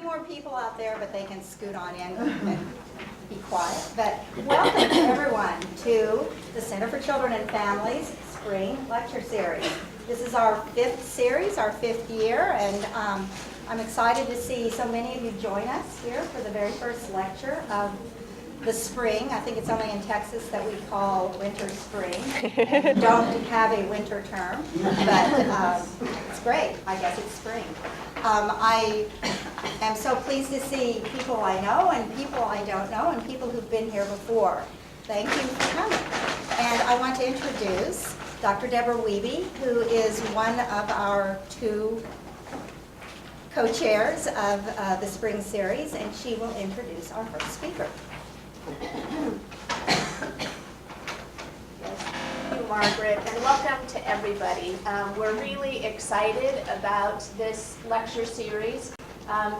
more people out there, but they can scoot on in and be quiet. But welcome everyone to the Center for Children and Families Spring Lecture Series. This is our 5th series, our 5th year, and I'm excited to see so many of you join us here for the very first lecture of the spring. I think it's only in Texas that we call winter spring. And don't have a winter term, but it's great. I guess it's spring. I am so pleased to see people I know and people I don't know and people who've been here before. Thank you for coming. And I want to introduce Dr. Deborah Wiebe, who is one of our 2 co-chairs of the spring series, and she will introduce our first speaker. Yes, thank you, Margaret, and welcome to everybody. We're really excited about this lecture series.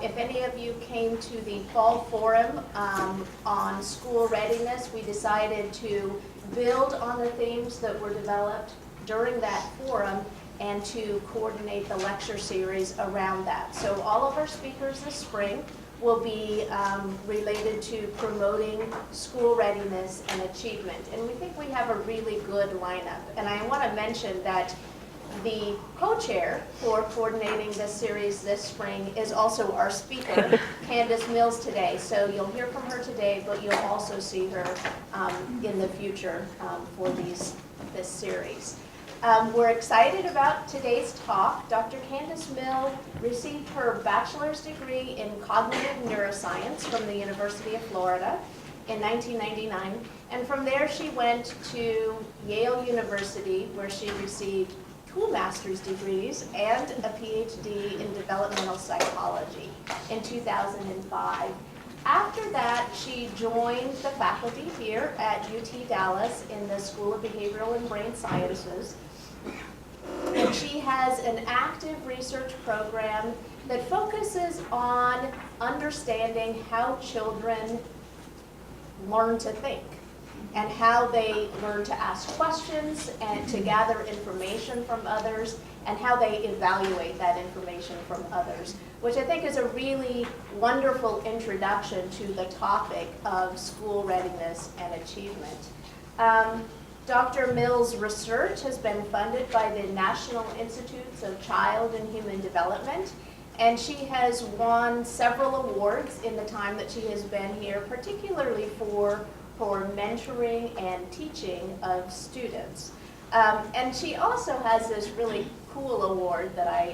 If any of you came to the fall forum on school readiness, we decided to build on the themes that were developed during that forum and to coordinate the lecture series around that. So all of our speakers this spring will be related to promoting school readiness and achievement. And we think we have a really good lineup. And I want to mention that the co-chair for coordinating this series this spring is also our speaker, Candice Mills, today. So you'll hear from her today, but you'll also see her in the future for this series. We're excited about today's talk. Dr. Candice Mills received her bachelor's degree in cognitive neuroscience from the University of Florida in 1999. And from there she went to Yale University, where she received 2 master's degrees and a PhD in developmental psychology in 2005. After that, she joined the faculty here at UT Dallas in the School of Behavioral and Brain Sciences. And she has an active research program that focuses on understanding how children learn to think and how they learn to ask questions and to gather information from others and how they evaluate that information from others, which I think is a really wonderful introduction to the topic of school readiness and achievement. Dr. Mills' research has been funded by the National Institutes of Child and Human Development, and she has won several awards in the time that she has been here, particularly for mentoring and teaching of students. And she also has this really cool award that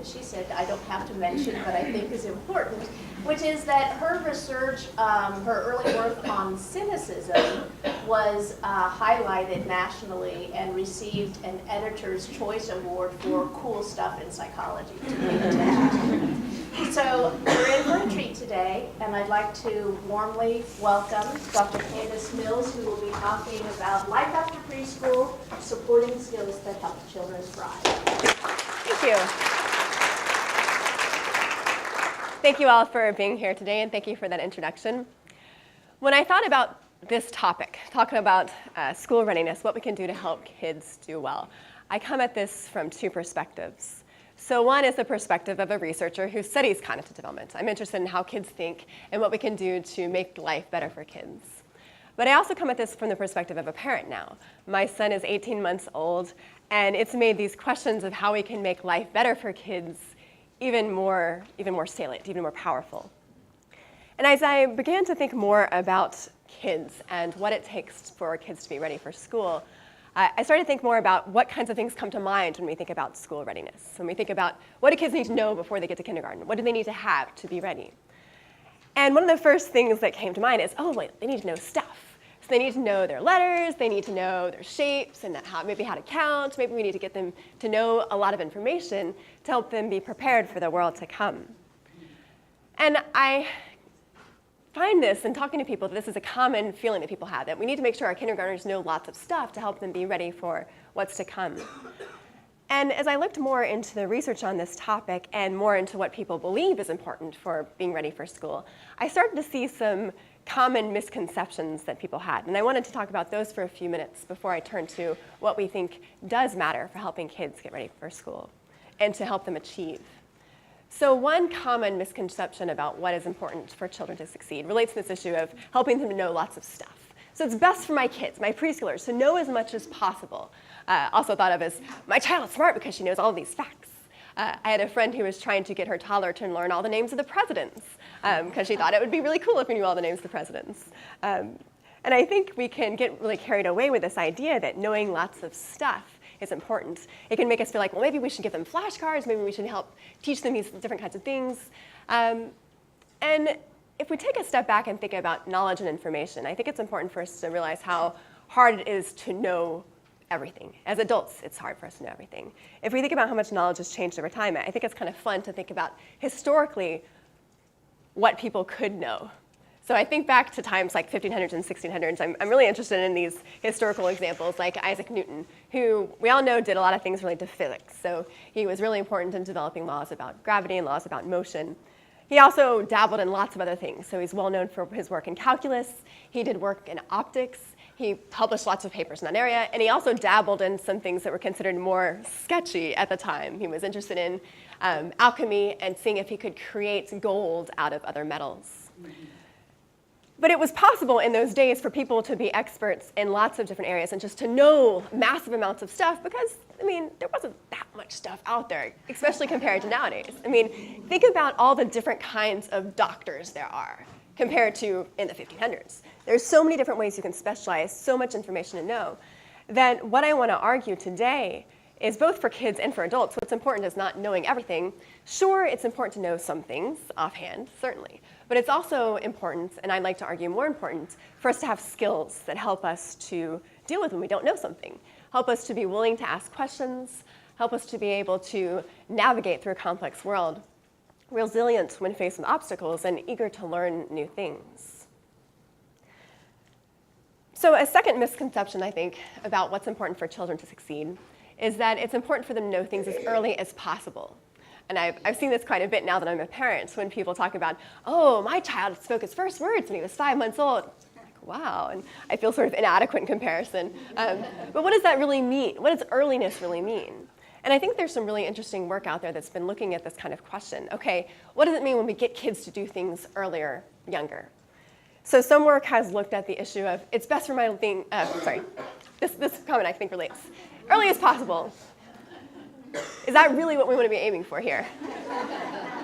she said I don't have to mention, but I think is important, which is that her research, her early work on cynicism was highlighted nationally and received an Editor's Choice Award for cool stuff in psychology to pay attention to. So we're in for a treat today, and I'd like to warmly welcome Dr. Candice Mills, who will be talking about life after preschool, supporting skills that help children thrive. Thank you. Thank you all for being here today, and thank you for that introduction. When I thought about this topic, talking about school readiness, what we can do to help kids do well, I come at this from 2 perspectives. So one is the perspective of a researcher who studies cognitive development. I'm interested in how kids think and what we can do to make life better for kids. But I also come at this from the perspective of a parent now. My son is 18 months old, and it's made these questions of how we can make life better for kids even more salient, even more powerful. And as I began to think more about kids and what it takes for kids to be ready for school, I started to think more about what kinds of things come to mind when we think about school readiness. When we think about what do kids need to know before they get to kindergarten? What do they need to have to be ready? And one of the first things that came to mind is, they need to know stuff. So they need to know their letters, they need to know their shapes, and maybe how to count. Maybe we need to get them to know a lot of information to help them be prepared for the world to come. And I find this in talking to people that this is a common feeling that people have, that we need to make sure our kindergartners know lots of stuff to help them be ready for what's to come. And as I looked more into the research on this topic and more into what people believe is important for being ready for school, I started to see some common misconceptions that people had. And I wanted to talk about those for a few minutes before I turn to what we think does matter for helping kids get ready for school and to help them achieve. So one common misconception about what is important for children to succeed relates to this issue of helping them to know lots of stuff. So it's best for my kids, my preschoolers, to know as much as possible. Also thought of as, my child is smart because she knows all of these facts. I had a friend who was trying to get her toddler to learn all the names of the presidents because she thought it would be really cool if we knew all the names of the presidents. And I think we can get really carried away with this idea that knowing lots of stuff is important. It can make us feel like, well, maybe we should give them flashcards, maybe we should help teach them these different kinds of things. And if we take a step back and think about knowledge and information, I think it's important for us to realize how hard it is to know everything. As adults, it's hard for us to know everything. If we think about how much knowledge has changed over time, I think it's kind of fun to think about historically what people could know. So I think back to times like 1500s and 1600s. I'm really interested in these historical examples like Isaac Newton, who we all know did a lot of things related to physics. So he was really important in developing laws about gravity and laws about motion. He also dabbled in lots of other things. So he's well known for his work in calculus. He did work in optics. He published lots of papers in that area. And he also dabbled in some things that were considered more sketchy at the time. He was interested in alchemy and seeing if he could create gold out of other metals. But it was possible in those days for people to be experts in lots of different areas and just to know massive amounts of stuff because, I mean, there wasn't that much stuff out there, especially compared to nowadays. I mean, think about all the different kinds of doctors there are compared to in the 1500s. There's so many different ways you can specialize, so much information to know, that what I want to argue today is both for kids and for adults, what's important is not knowing everything. Sure, it's important to know some things offhand, certainly. But it's also important, and I'd like to argue more important, for us to have skills that help us to deal with when we don't know something, help us to be willing to ask questions, help us to be able to navigate through a complex world, resilient when faced with obstacles, and eager to learn new things. So a second misconception, I think, about what's important for children to succeed is that it's important for them to know things as early as possible. And I've seen this quite a bit now that I'm a parent, when people talk about, oh, my child spoke his first words when he was 5 months old. I'm like, wow, and I feel sort of inadequate in comparison. But what does that really mean? What does earliness really mean? And I think there's some really interesting work out there that's been looking at this kind of question. Okay, what does it mean when we get kids to do things earlier, younger? So some work has looked at the issue of, it's best for my being, this comment I think relates. Early as possible. Is that really what we want to be aiming for here? I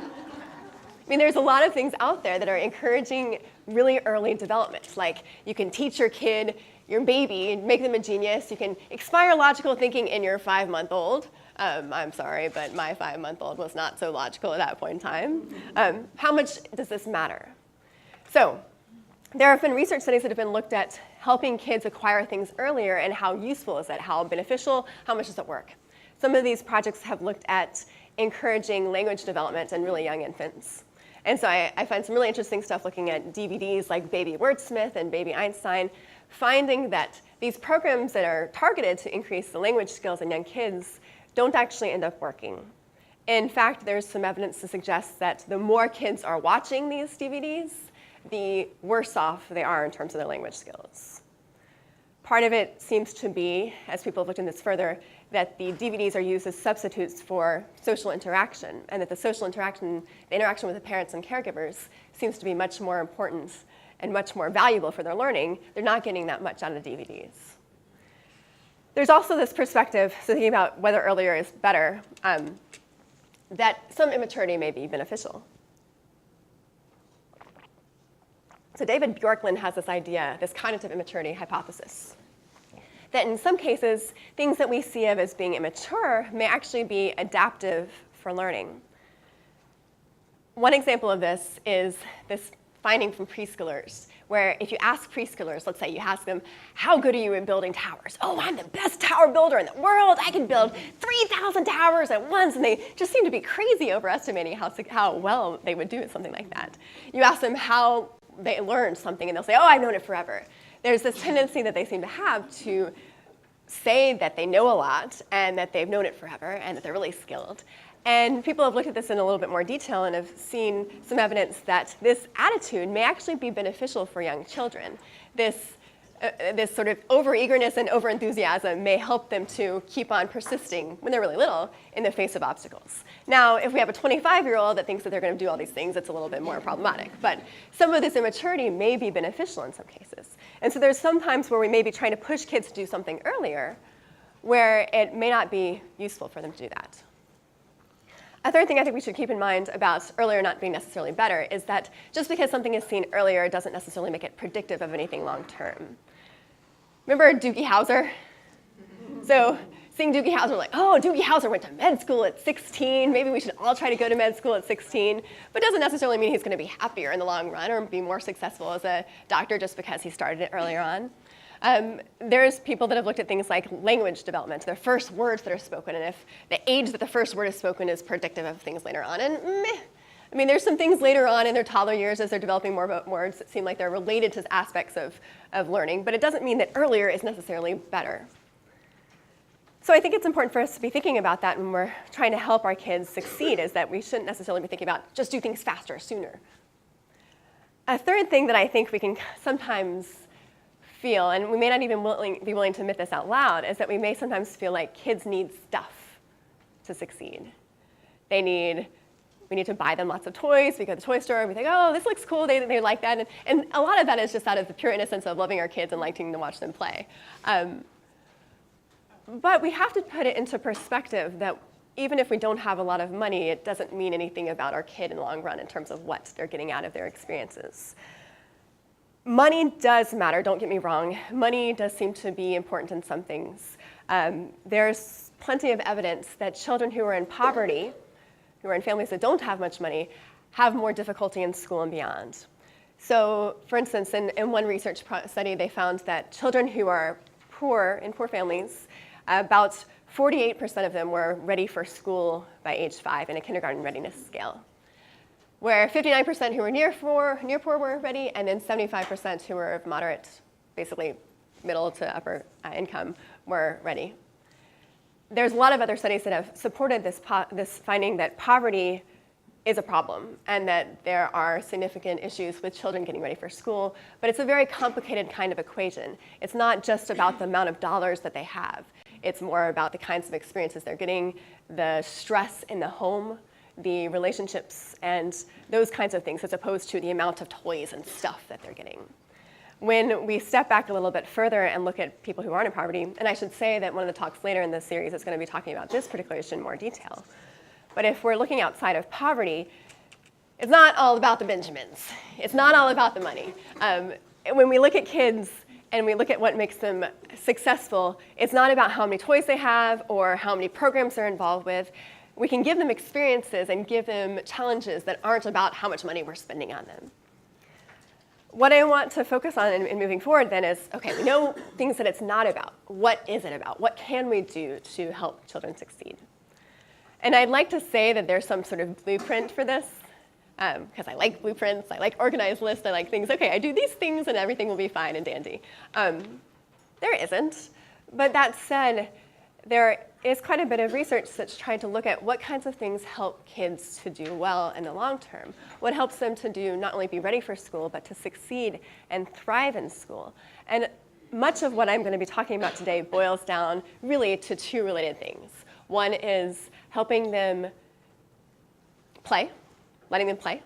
mean, there's a lot of things out there that are encouraging really early development. Like you can teach your kid, your baby, make them a genius. You can inspire logical thinking in your 5-month-old. I'm sorry, but my 5-month-old was not so logical at that point in time. How much does this matter? So there have been research studies that have been looked at helping kids acquire things earlier and how useful is that, how beneficial, how much does it work? Some of these projects have looked at encouraging language development in really young infants. And so I find some really interesting stuff looking at DVDs like Baby Wordsmith and Baby Einstein, finding that these programs that are targeted to increase the language skills in young kids don't actually end up working. In fact, there's some evidence to suggest that the more kids are watching these DVDs, the worse off they are in terms of their language skills. Part of it seems to be, as people have looked into this further, that the DVDs are used as substitutes for social interaction, and that the social interaction, the interaction with the parents and caregivers, seems to be much more important and much more valuable for their learning. They're not getting that much out of the DVDs. There's also this perspective, so thinking about whether earlier is better, that some immaturity may be beneficial. So David Bjorklund has this idea, this cognitive immaturity hypothesis, that in some cases, things that we see of as being immature may actually be adaptive for learning. One example of this is this finding from preschoolers, where if you ask preschoolers, let's say you ask them, how good are you in building towers? Oh, I'm the best tower builder in the world. I can build 3,000 towers at once. And they just seem to be crazy overestimating how well they would do at something like that. You ask them how they learned something, and they'll say, oh, I've known it forever. There's this tendency that they seem to have to say that they know a lot and that they've known it forever and that they're really skilled. And people have looked at this in a little bit more detail and have seen some evidence that this attitude may actually be beneficial for young children. This this sort of over-eagerness and over-enthusiasm may help them to keep on persisting when they're really little in the face of obstacles. Now, if we have a 25-year-old that thinks that they're going to do all these things, it's a little bit more problematic. But some of this immaturity may be beneficial in some cases. And so there's some times where we may be trying to push kids to do something earlier where it may not be useful for them to do that. A third thing I think we should keep in mind about earlier not being necessarily better is that just because something is seen earlier doesn't necessarily make it predictive of anything long term. Remember Doogie Howser? So seeing Doogie Howser, like, oh, Doogie Howser went to med school at 16. Maybe we should all try to go to med school at 16. But doesn't necessarily mean he's going to be happier in the long run or be more successful as a doctor just because he started it earlier on. There's people that have looked at things like language development, their first words that are spoken, and if the age that the first word is spoken is predictive of things later on. And meh. I mean, there's some things later on in their toddler years as they're developing more words that seem like they're related to aspects of learning, but it doesn't mean that earlier is necessarily better. So I think it's important for us to be thinking about that when we're trying to help our kids succeed, is that we shouldn't necessarily be thinking about just do things faster, sooner. A third thing that I think we can sometimes feel, and we may not even be willing to admit this out loud, is that we may sometimes feel like kids need stuff to succeed. We need to buy them lots of toys. We go to the toy store, we think, oh, this looks cool, they like that. And a lot of that is just out of the pure innocence of loving our kids and liking to watch them play. But we have to put it into perspective that even if we don't have a lot of money, it doesn't mean anything about our kid in the long run in terms of what they're getting out of their experiences. Money does matter, don't get me wrong. Money does seem to be important in some things. There's plenty of evidence that children who are in poverty, who are in families that don't have much money, have more difficulty in school and beyond. So, for instance, in one research study, they found that children who are poor, in poor families, about 48% of them were ready for school by age 5 in a kindergarten readiness scale, where 59% who were near poor were ready, and then 75% who were of moderate, basically middle to upper income, were ready. There's a lot of other studies that have supported this finding that poverty is a problem and that there are significant issues with children getting ready for school, but it's a very complicated kind of equation. It's not just about the amount of dollars that they have. It's more about the kinds of experiences they're getting, the stress in the home, the relationships, and those kinds of things, as opposed to the amount of toys and stuff that they're getting. When we step back a little bit further and look at people who aren't in poverty, and I should say that one of the talks later in this series is going to be talking about this particular issue in more detail. But if we're looking outside of poverty, it's not all about the Benjamins. It's not all about the money. When we look at kids and we look at what makes them successful, it's not about how many toys they have or how many programs they're involved with. We can give them experiences and give them challenges that aren't about how much money we're spending on them. What I want to focus on in moving forward then is, okay, we know things that it's not about. What is it about? What can we do to help children succeed? And I'd like to say that there's some sort of blueprint for this, because I like blueprints, I like organized lists, I like things, okay, I do these things and everything will be fine and dandy. There isn't. But that said, there is quite a bit of research that's trying to look at what kinds of things help kids to do well in the long term, what helps them to do not only be ready for school, but to succeed and thrive in school. And much of what I'm going to be talking about today boils down really to two related things. One is helping them play, letting them play,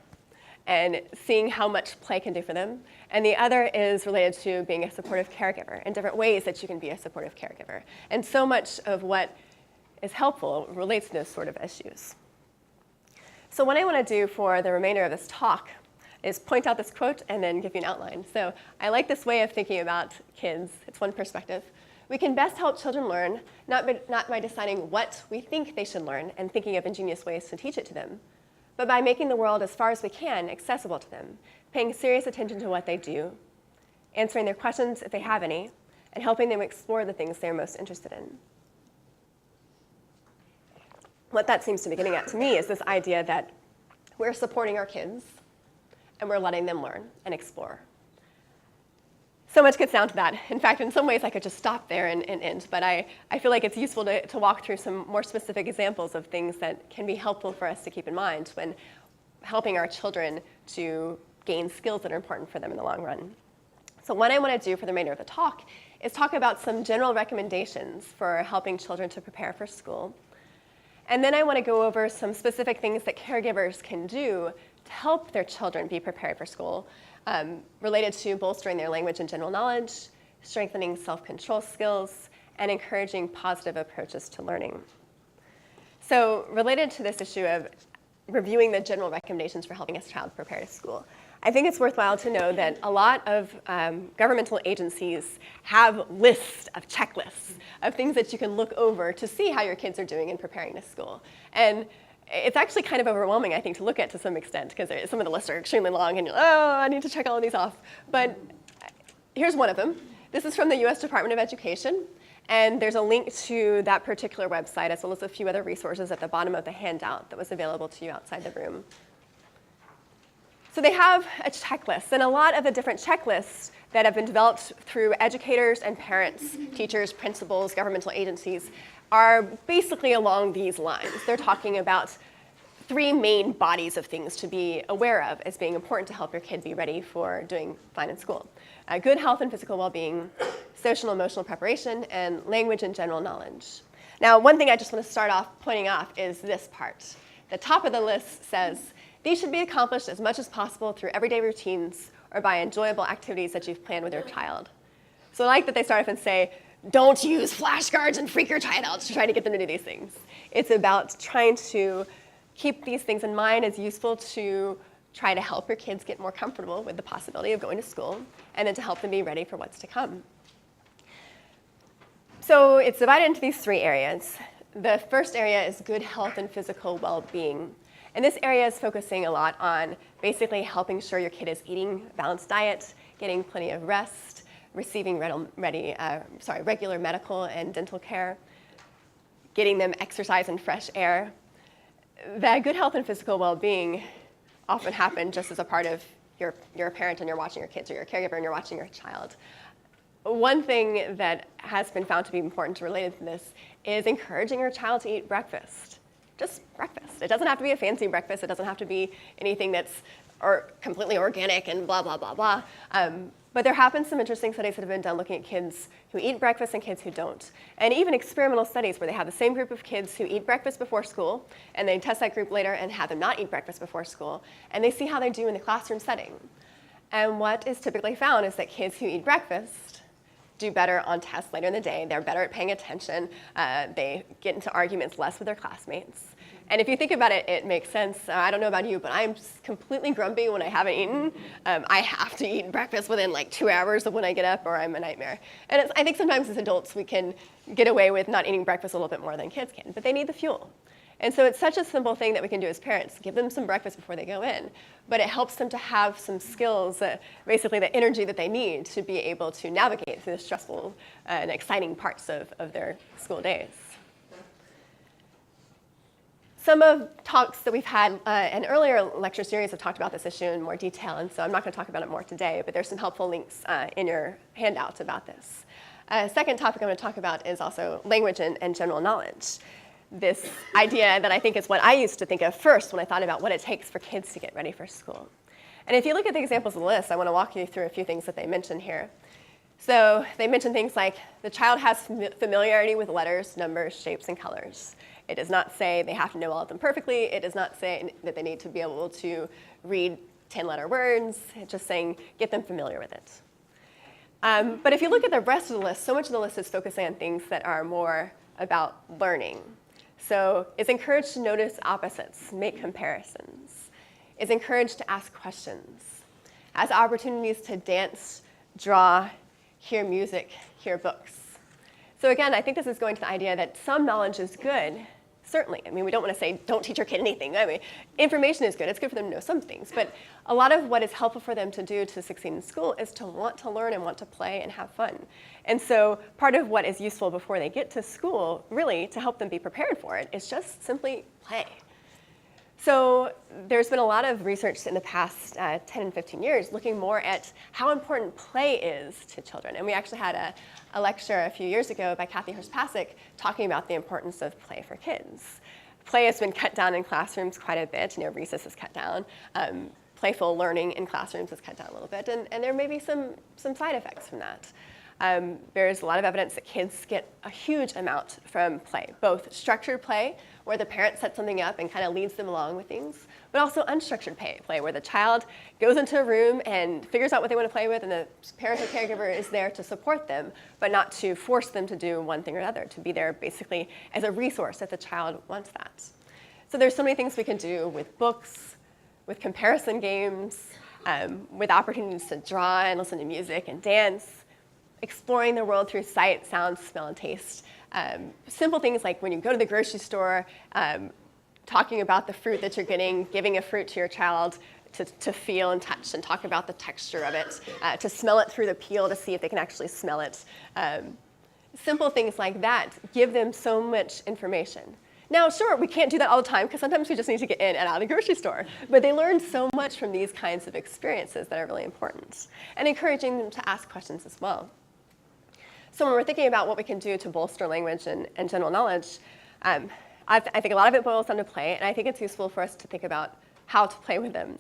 and seeing how much play can do for them. And the other is related to being a supportive caregiver and different ways that you can be a supportive caregiver. And so much of what is helpful relates to those sort of issues. So what I want to do for the remainder of this talk is point out this quote and then give you an outline. So I like this way of thinking about kids. It's one perspective. We can best help children learn, not by deciding what we think they should learn and thinking of ingenious ways to teach it to them, but by making the world, as far as we can, accessible to them, paying serious attention to what they do, answering their questions if they have any, and helping them explore the things they're most interested in. What that seems to be getting at to me is this idea that we're supporting our kids and we're letting them learn and explore. So much gets down to that. In fact, in some ways I could just stop there and end, but I feel like it's useful to walk through some more specific examples of things that can be helpful for us to keep in mind when helping our children to gain skills that are important for them in the long run. So what I want to do for the remainder of the talk is talk about some general recommendations for helping children to prepare for school. And then I want to go over some specific things that caregivers can do to help their children be prepared for school, related to bolstering their language and general knowledge, strengthening self-control skills, and encouraging positive approaches to learning. So related to this issue of reviewing the general recommendations for helping a child prepare to school, I think it's worthwhile to know that a lot of governmental agencies have lists of checklists of things that you can look over to see how your kids are doing in preparing to school. And it's actually kind of overwhelming, I think, to look at to some extent, because some of the lists are extremely long and you're like, oh, I need to check all of these off. But here's one of them. This is from the US Department of Education. And there's a link to that particular website, as well as a few other resources at the bottom of the handout that was available to you outside the room. So they have a checklist, and a lot of the different checklists that have been developed through educators and parents, teachers, principals, governmental agencies, are basically along these lines. They're talking about 3 main bodies of things to be aware of as being important to help your kid be ready for doing fine in school. Good health and physical well-being, social and emotional preparation, and language and general knowledge. Now, one thing I just want to start off pointing off is this part. The top of the list says, these should be accomplished as much as possible through everyday routines or by enjoyable activities that you've planned with your child. So I like that they start off and say, don't use flashcards and freak your child out to try to get them to do these things. It's about trying to keep these things in mind as useful to try to help your kids get more comfortable with the possibility of going to school, and then to help them be ready for what's to come. So it's divided into these 3 areas. The first area is good health and physical well-being. And this area is focusing a lot on basically helping sure your kid is eating a balanced diet, getting plenty of rest, receiving regular medical and dental care, getting them exercise and fresh air. That good health and physical well-being often happen just as a part of you're a parent and you're watching your kids, or you're a caregiver and you're watching your child. One thing that has been found to be important related to this is encouraging your child to eat breakfast. Just breakfast. It doesn't have to be a fancy breakfast. It doesn't have to be anything that's completely organic and blah, blah, blah, blah. But there have been some interesting studies that have been done looking at kids who eat breakfast and kids who don't. And even experimental studies where they have the same group of kids who eat breakfast before school, and they test that group later and have them not eat breakfast before school, and they see how they do in the classroom setting. And what is typically found is that kids who eat breakfast do better on tests later in the day. They're better at paying attention. They get into arguments less with their classmates. And if you think about it, it makes sense. I don't know about you, but I'm completely grumpy when I haven't eaten. I have to eat breakfast within like 2 hours of when I get up, or I'm a nightmare. And I think sometimes as adults we can get away with not eating breakfast a little bit more than kids can, but they need the fuel. And so it's such a simple thing that we can do as parents. Give them some breakfast before they go in, but it helps them to have some skills, basically the energy that they need to be able to navigate through the stressful and exciting parts of their school days. Some of talks that we've had in earlier lecture series have talked about this issue in more detail, and so I'm not going to talk about it more today, but there's some helpful links in your handouts about this. Second topic I'm going to talk about is also language and general knowledge. This idea that I think is what I used to think of first when I thought about what it takes for kids to get ready for school. And if you look at the examples of the list, I want to walk you through a few things that they mention here. So they mention things like the child has familiarity with letters, numbers, shapes, and colors. It does not say they have to know all of them perfectly. It does not say that they need to be able to read 10-letter words. It's just saying get them familiar with it. But if you look at the rest of the list, so much of the list is focusing on things that are more about learning. So it's encouraged to notice opposites, make comparisons. It's encouraged to ask questions. Has opportunities to dance, draw, hear music, hear books. So again, I think this is going to the idea that some knowledge is good, certainly. I mean, we don't want to say don't teach your kid anything. I mean, information is good. It's good for them to know some things. But a lot of what is helpful for them to do to succeed in school is to want to learn and want to play and have fun. And so part of what is useful before they get to school, really, to help them be prepared for it, is just simply play. So there's been a lot of research in the past 10 and 15 years looking more at how important play is to children. And we actually had a lecture a few years ago by Kathy Hurst-Pasek talking about the importance of play for kids. Play has been cut down in classrooms quite a bit. Recess is cut down. playful learning in classrooms is cut down a little bit, and there may be some side effects from that. There's a lot of evidence that kids get a huge amount from play, both structured play, where the parent sets something up and kind of leads them along with things, but also unstructured play, where the child goes into a room and figures out what they want to play with, and the parent or caregiver is there to support them, but not to force them to do one thing or another, to be there basically as a resource if the child wants that. So there's so many things we can do with books, with comparison games, with opportunities to draw and listen to music and dance, exploring the world through sight, sound, smell, and taste. Simple things like when you go to the grocery store, talking about the fruit that you're getting, giving a fruit to your child to feel and touch and talk about the texture of it, to smell it through the peel to see if they can actually smell it. Simple things like that give them so much information. Now, sure, we can't do that all the time because sometimes we just need to get in and out of the grocery store, but they learn so much from these kinds of experiences that are really important, and encouraging them to ask questions as well. So when we're thinking about what we can do to bolster language and general knowledge, I think a lot of it boils down to play, and I think it's useful for us to think about how to play with them.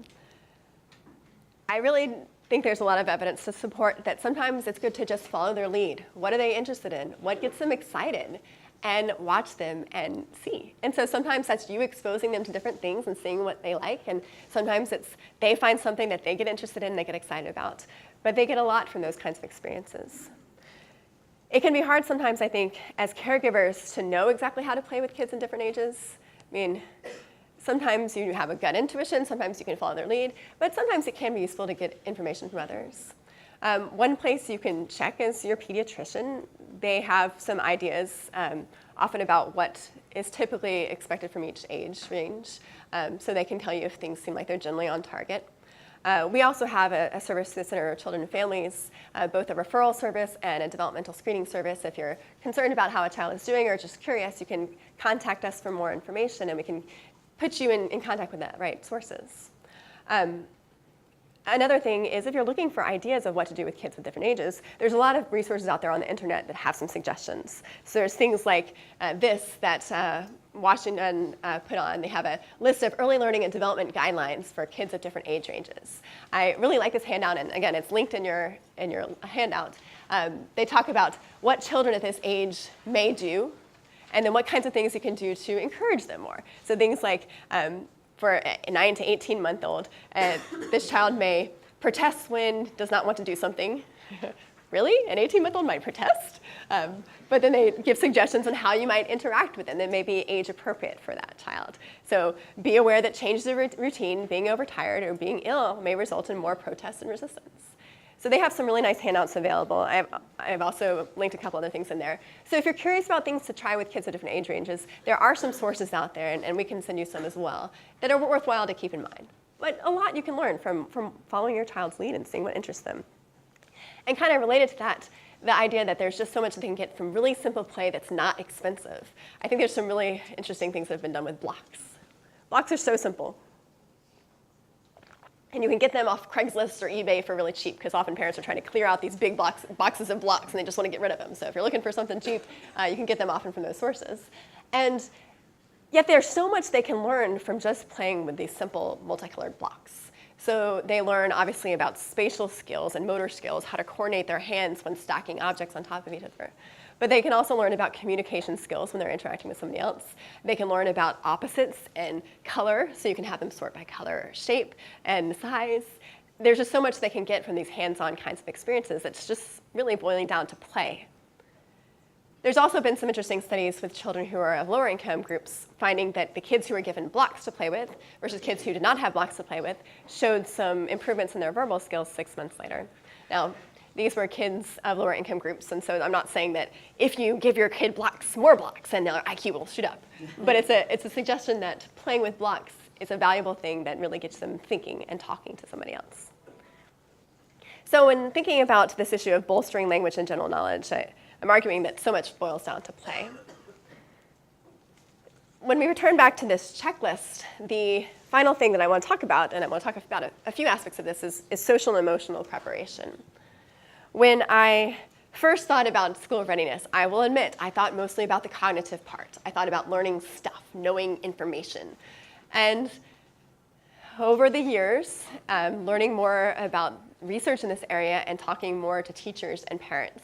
I really think there's a lot of evidence to support that sometimes it's good to just follow their lead. What are they interested in? What gets them excited? And watch them and see. And so sometimes that's you exposing them to different things and seeing what they like, and sometimes it's they find something that they get interested in, they get excited about. But they get a lot from those kinds of experiences. It can be hard sometimes, I think, as caregivers to know exactly how to play with kids in different ages. I mean, sometimes you have a gut intuition, sometimes you can follow their lead, but sometimes it can be useful to get information from others. One place you can check is your pediatrician. They have some ideas often about what is typically expected from each age range, so they can tell you if things seem like they're generally on target. We also have a service to the Center for Children and Families, both a referral service and a developmental screening service. If you're concerned about how a child is doing or just curious, you can contact us for more information, and we can put you in contact with the right sources. Another thing is if you're looking for ideas of what to do with kids of different ages, there's a lot of resources out there on the internet that have some suggestions. So there's things like this that Washington put on. They have a list of early learning and development guidelines for kids of different age ranges. I really like this handout, and again, it's linked in your handout. They talk about what children at this age may do, and then what kinds of things you can do to encourage them more. So things like for a 9 to 18-month-old, this child may protest when does not want to do something. Really? An 18-month-old might protest? But then they give suggestions on how you might interact with them that may be age appropriate for that child. So be aware that changes of routine, being overtired, or being ill may result in more protest and resistance. So they have some really nice handouts available. I've also linked a couple other things in there. So if you're curious about things to try with kids of different age ranges, there are some sources out there, and we can send you some as well, that are worthwhile to keep in mind. But a lot you can learn from following your child's lead and seeing what interests them. And kind of related to that, the idea that there's just so much that they can get from really simple play that's not expensive. I think there's some really interesting things that have been done with blocks. Blocks are so simple. And you can get them off Craigslist or eBay for really cheap, because often parents are trying to clear out these big boxes of blocks, and they just want to get rid of them. So if you're looking for something cheap, you can get them often from those sources. And yet there's so much they can learn from just playing with these simple multicolored blocks. So they learn, obviously, about spatial skills and motor skills, how to coordinate their hands when stacking objects on top of each other. But they can also learn about communication skills when they're interacting with somebody else. They can learn about opposites and color, so you can have them sort by color or shape and size. There's just so much they can get from these hands-on kinds of experiences that's just really boiling down to play. There's also been some interesting studies with children who are of lower income groups, finding that the kids who were given blocks to play with versus kids who did not have blocks to play with showed some improvements in their verbal skills 6 months later. Now, these were kids of lower income groups, and so I'm not saying that if you give your kid blocks, more blocks, then their IQ will shoot up. But it's a suggestion that playing with blocks is a valuable thing that really gets them thinking and talking to somebody else. So when thinking about this issue of bolstering language and general knowledge, I'm arguing that so much boils down to play. When we return back to this checklist, the final thing that I want to talk about, and I want to talk about a few aspects of this, is social and emotional preparation. When I first thought about school readiness, I will admit, I thought mostly about the cognitive part. I thought about learning stuff, knowing information. And over the years, learning more about research in this area and talking more to teachers and parents,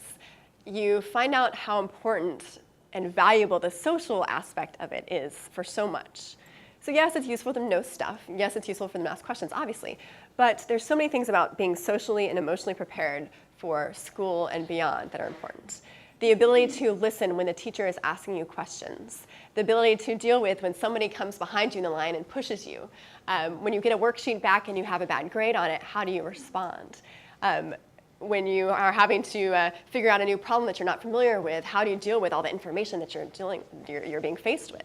you find out how important and valuable the social aspect of it is for so much. So yes, it's useful to know stuff. Yes, it's useful for them to ask questions, obviously. But there's so many things about being socially and emotionally prepared for school and beyond that are important. The ability to listen when the teacher is asking you questions. The ability to deal with when somebody comes behind you in the line and pushes you. When you get a worksheet back and you have a bad grade on it, how do you respond? When you are having to figure out a new problem that you're not familiar with, how do you deal with all the information that you're being faced with?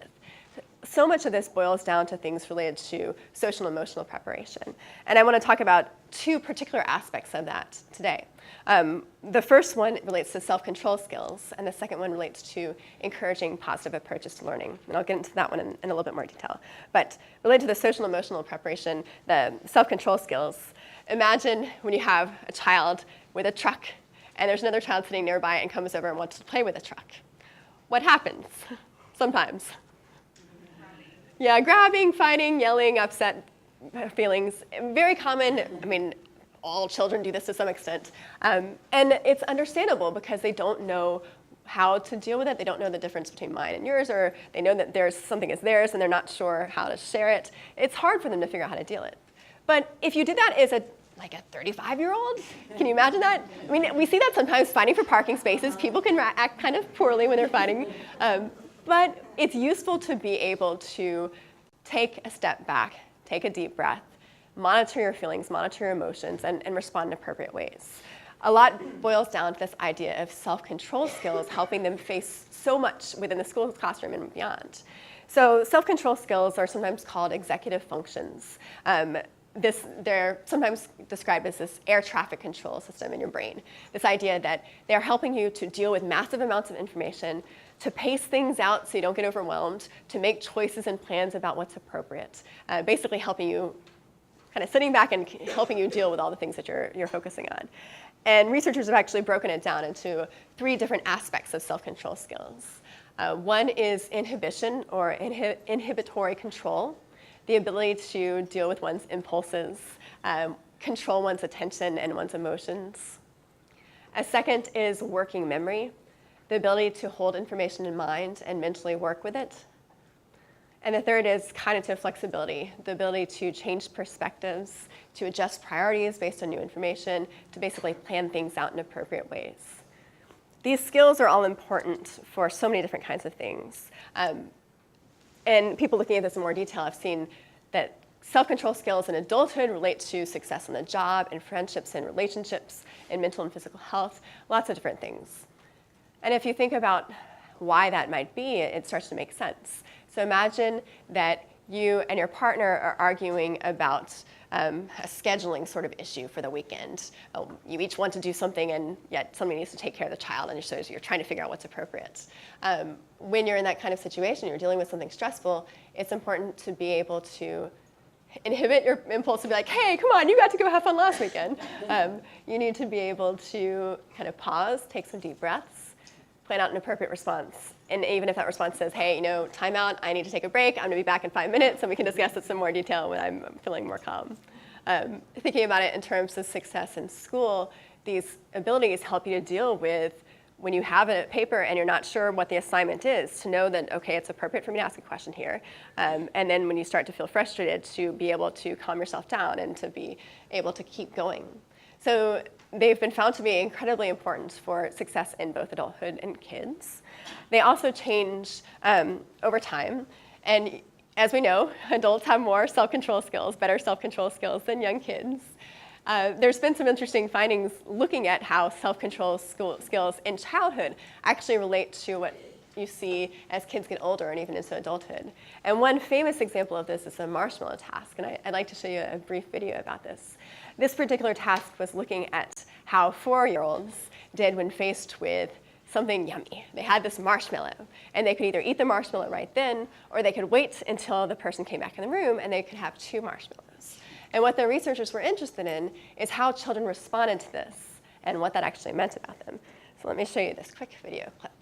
So much of this boils down to things related to social and emotional preparation. And I want to talk about two particular aspects of that today. The first one relates to self-control skills, and the second one relates to encouraging positive approaches to learning. And I'll get into that one in a little bit more detail. But related to the social and emotional preparation, the self-control skills, imagine when you have a child with a truck, and there's another child sitting nearby and comes over and wants to play with the truck. What happens? Sometimes. Yeah, grabbing, fighting, yelling, upset feelings. Very common. I mean, all children do this to some extent. And it's understandable because they don't know how to deal with it. They don't know the difference between mine and yours, or they know that there's something is theirs and they're not sure how to share it. It's hard for them to figure out how to deal with it. But if you did that as a 35-year-old, can you imagine that? I mean, we see that sometimes fighting for parking spaces. People can act kind of poorly when they're fighting. But it's useful to be able to take a step back, take a deep breath, monitor your feelings, monitor your emotions, and respond in appropriate ways. A lot boils down to this idea of self-control skills, helping them face so much within the school classroom and beyond. So self-control skills are sometimes called executive functions. They're sometimes described as this air traffic control system in your brain. This idea that they're helping you to deal with massive amounts of information, to pace things out so you don't get overwhelmed, to make choices and plans about what's appropriate. Basically helping you, kind of sitting back and helping you deal with all the things that you're focusing on. And researchers have actually broken it down into 3 different aspects of self-control skills. One is inhibition or inhibitory control, the ability to deal with one's impulses, control one's attention and one's emotions. A second is working memory, the ability to hold information in mind and mentally work with it. And the third is cognitive flexibility, the ability to change perspectives, to adjust priorities based on new information, to basically plan things out in appropriate ways. These skills are all important for so many different kinds of things. And people looking at this in more detail have seen that self-control skills in adulthood relate to success on the job, and friendships and relationships, and mental and physical health, lots of different ththings. And if you think about why that might be, it starts to make sense. So imagine that you and your partner are arguing about a scheduling sort of issue for the weekend. You each want to do something, and yet somebody needs to take care of the child, and so you're trying to figure out what's appropriate. When you're in that kind of situation, you're dealing with something stressful, it's important to be able to inhibit your impulse to be like, hey, come on, you got to go have fun last weekend. You need to be able to kind of pause, take some deep breaths, plan out an appropriate response. And even if that response says, hey, time out, I need to take a break, I'm going to be back in 5 minutes, and we can discuss it in some more detail when I'm feeling more calm. Thinking about it in terms of success in school, these abilities help you to deal with when you have a paper and you're not sure what the assignment is, to know that, okay, it's appropriate for me to ask a question here. And then when you start to feel frustrated, to be able to calm yourself down and to be able to keep going. So they've been found to be incredibly important for success in both adulthood and kids. They also change over time. And as we know, adults have more self-control skills, better self-control skills than young kids. There's been some interesting findings looking at how self-control skills in childhood actually relate to what you see as kids get older and even into adulthood. And one famous example of this is the Marshmallow task, and I'd like to show you a brief video about this. This particular task was looking at how 4-year-olds did when faced with something yummy. They had this marshmallow, and they could either eat the marshmallow right then, or they could wait until the person came back in the room, and they could have 2 marshmallows. And what the researchers were interested in is how children responded to this and what that actually meant about them. So let me show you this quick video clip.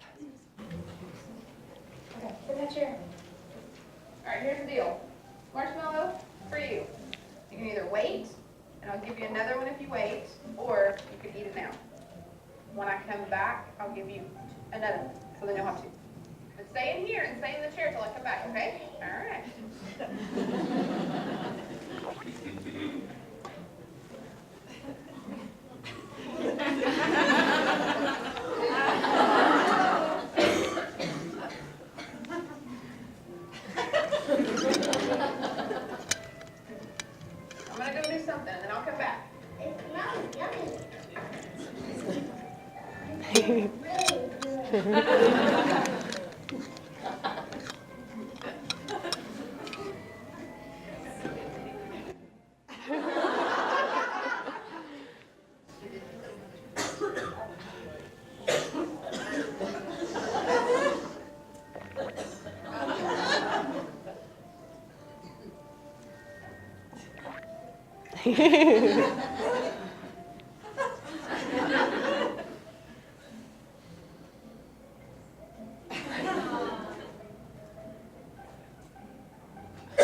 Okay, sit in that chair. All right, here's the deal. Marshmallow for you. You can either wait, and I'll give you another one if you wait, or you can eat it now. When I come back, I'll give you another one, so then you'll have two. But stay in here and stay in the chair till I come back, okay? All right. I'm gonna go do something, and then I'll come back.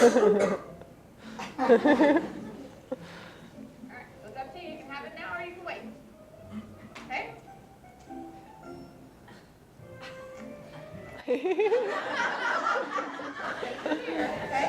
All right, so it's up to you. You can have it now or you can wait. Okay? Here, okay?